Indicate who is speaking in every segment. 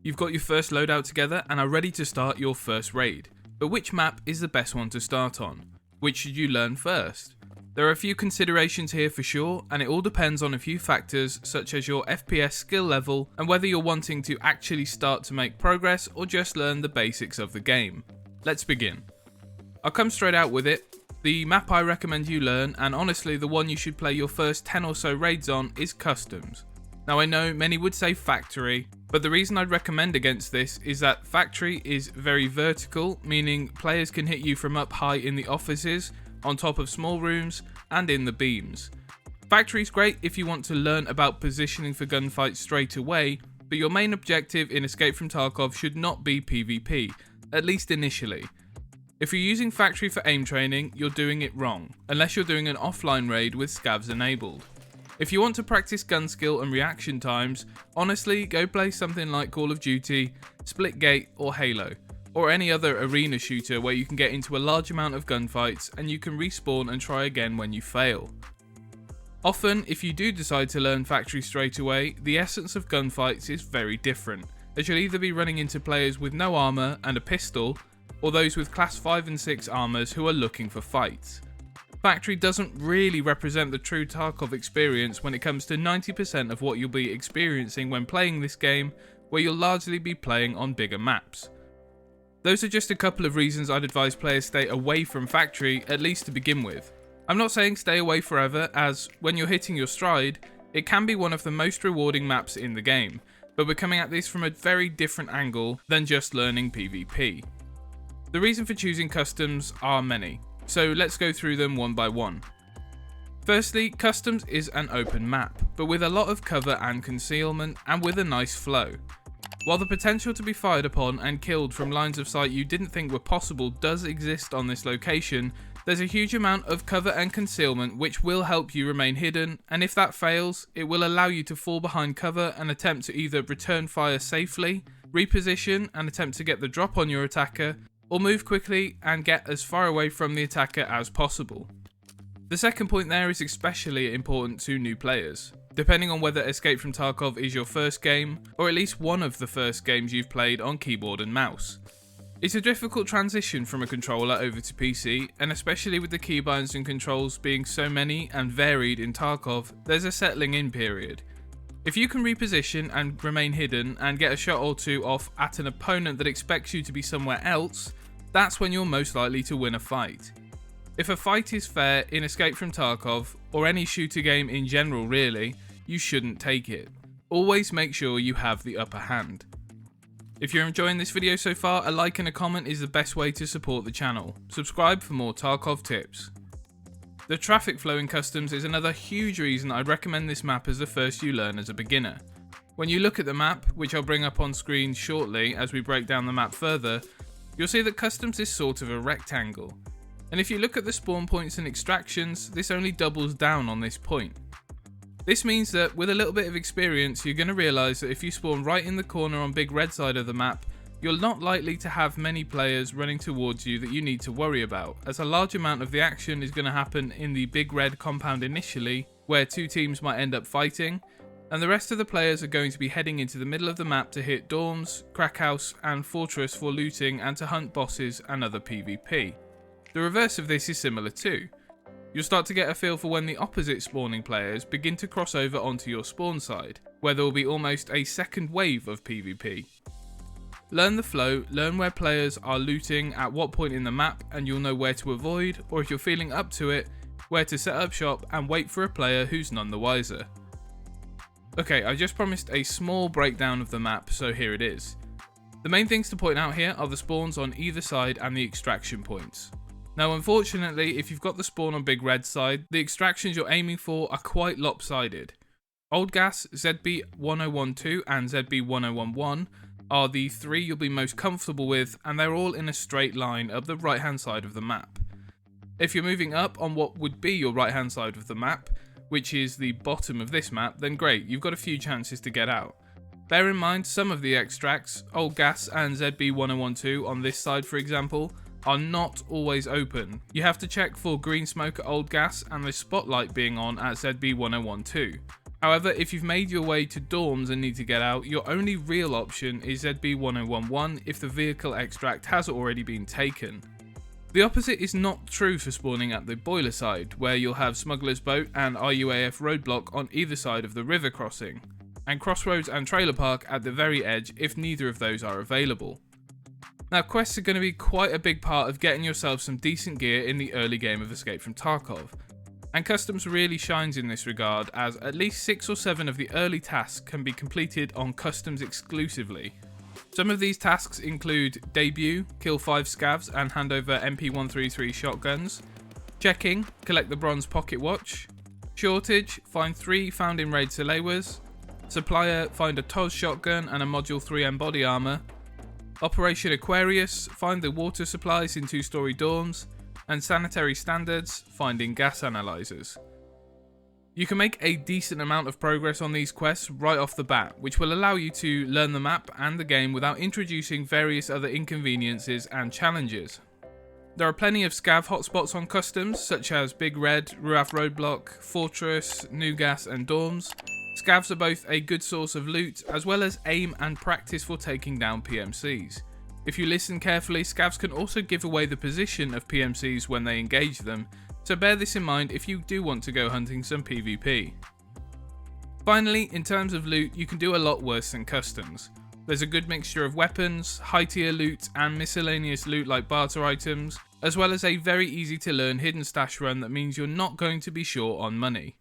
Speaker 1: You've got your first loadout together and are ready to start your first raid. But which map is the best one to start on? Which should you learn first? There are a few considerations here for sure, and it all depends on a few factors such as your FPS skill level and whether you're wanting to actually start to make progress or just learn the basics of the game. Let's begin. I'll come straight out with it. The map I recommend you learn, and honestly the one you should play your first 10 or so raids on, is Customs. Now I know many would say Factory, but the reason I'd recommend against this is that Factory is very vertical, meaning players can hit you from up high in the offices, on top of small rooms, and in the beams. Factory's great if you want to learn about positioning for gunfights straight away, but your main objective in Escape from Tarkov should not be PvP, at least initially. If you're using Factory for aim training, you're doing it wrong, unless you're doing an offline raid with scavs enabled. If you want to practice gun skill and reaction times, honestly go play something like Call of Duty, Splitgate or Halo, or any other arena shooter where you can get into a large amount of gunfights and you can respawn and try again when you fail. Often, if you do decide to learn Factory straight away, the essence of gunfights is very different, as you'll either be running into players with no armour and a pistol, or those with class 5 and 6 armours who are looking for fights. Factory doesn't really represent the true Tarkov experience when it comes to 90% of what you'll be experiencing when playing this game, where you'll largely be playing on bigger maps. Those are just a couple of reasons I'd advise players stay away from Factory, at least to begin with. I'm not saying stay away forever, as when you're hitting your stride, it can be one of the most rewarding maps in the game, but we're coming at this from a very different angle than just learning PvP. The reason for choosing Customs are many, so let's go through them one by one. Firstly, Customs is an open map, but with a lot of cover and concealment, and with a nice flow. While the potential to be fired upon and killed from lines of sight you didn't think were possible does exist on this location, there's a huge amount of cover and concealment which will help you remain hidden, and if that fails, it will allow you to fall behind cover and attempt to either return fire safely, reposition and attempt to get the drop on your attacker, or move quickly and get as far away from the attacker as possible. The second point there is especially important to new players, depending on whether Escape from Tarkov is your first game, or at least one of the first games you've played on keyboard and mouse. It's a difficult transition from a controller over to PC, and especially with the keybinds and controls being so many and varied in Tarkov, there's a settling in period. If you can reposition and remain hidden and get a shot or two off at an opponent that expects you to be somewhere else, that's when you're most likely to win a fight. If a fight is fair in Escape from Tarkov, or any shooter game in general really, you shouldn't take it. Always make sure you have the upper hand. If you're enjoying this video so far, a like and a comment is the best way to support the channel. Subscribe for more Tarkov tips. The traffic flow in Customs is another huge reason I'd recommend this map as the first you learn as a beginner. When you look at the map, which I'll bring up on screen shortly as we break down the map further, you'll see that Customs is sort of a rectangle. And if you look at the spawn points and extractions, this only doubles down on this point. This means that with a little bit of experience, you're going to realise that if you spawn right in the corner on big red side of the map, you're not likely to have many players running towards you that you need to worry about, as a large amount of the action is going to happen in the big red compound initially, where two teams might end up fighting, and the rest of the players are going to be heading into the middle of the map to hit dorms, crack house and fortress for looting and to hunt bosses and other PvP. The reverse of this is similar too. You'll start to get a feel for when the opposite spawning players begin to cross over onto your spawn side, where there will be almost a second wave of PvP. Learn the flow, learn where players are looting at what point in the map, and you'll know where to avoid, or if you're feeling up to it, where to set up shop and wait for a player who's none the wiser. Okay, I just promised a small breakdown of the map, so here it is. The main things to point out here are the spawns on either side and the extraction points. Now unfortunately, if you've got the spawn on big red side, the extractions you're aiming for are quite lopsided. Old Gas, ZB1012 and ZB1011 are the three you'll be most comfortable with, and they're all in a straight line up the right hand side of the map. If you're moving up on what would be your right hand side of the map, which is the bottom of this map, then great, you've got a few chances to get out. Bear in mind some of the extracts, Old Gas and ZB1012 on this side for example, are not always open. You have to check for green smoke at Old Gas and the spotlight being on at ZB1012. However, if you've made your way to dorms and need to get out, your only real option is ZB-1011 if the vehicle extract has already been taken. The opposite is not true for spawning at the boiler side, where you'll have Smuggler's Boat and RUAF roadblock on either side of the river crossing, and Crossroads and Trailer Park at the very edge if neither of those are available. Now, quests are going to be quite a big part of getting yourself some decent gear in the early game of Escape from Tarkov, and Customs really shines in this regard, as at least 6 or 7 of the early tasks can be completed on Customs exclusively. Some of these tasks include Debut, kill 5 scavs and hand over MP133 shotguns, Checking, collect the bronze pocket watch, Shortage, find 3 found in raid Salewers, Supplier, find a TOS shotgun and a Module 3M body armor, Operation Aquarius, find the water supplies in 2-story dorms, and Sanitary Standards, finding gas analyzers. You can make a decent amount of progress on these quests right off the bat, which will allow you to learn the map and the game without introducing various other inconveniences and challenges. There are plenty of scav hotspots on Customs, such as Big Red, Ruaf Roadblock, Fortress, New Gas and Dorms. Scavs are both a good source of loot, as well as aim and practice for taking down PMCs. If you listen carefully, scavs can also give away the position of PMCs when they engage them, so bear this in mind if you do want to go hunting some PvP. Finally, in terms of loot, you can do a lot worse than Customs. There's a good mixture of weapons, high tier loot and miscellaneous loot like barter items, as well as a very easy to learn hidden stash run that means you're not going to be short on money.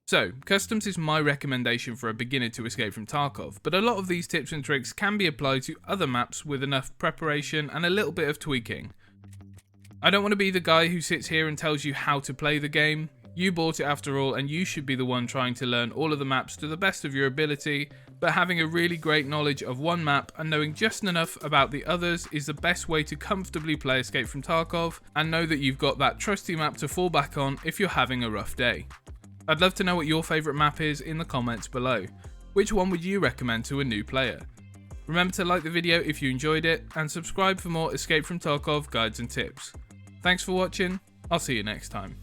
Speaker 1: So, Customs is my recommendation for a beginner to Escape from Tarkov, but a lot of these tips and tricks can be applied to other maps with enough preparation and a little bit of tweaking. I don't want to be the guy who sits here and tells you how to play the game. You bought it after all, and you should be the one trying to learn all of the maps to the best of your ability, but having a really great knowledge of one map and knowing just enough about the others is the best way to comfortably play Escape from Tarkov and know that you've got that trusty map to fall back on if you're having a rough day. I'd love to know what your favourite map is in the comments below. Which one would you recommend to a new player? Remember to like the video if you enjoyed it, and subscribe for more Escape from Tarkov guides and tips. Thanks for watching, I'll see you next time.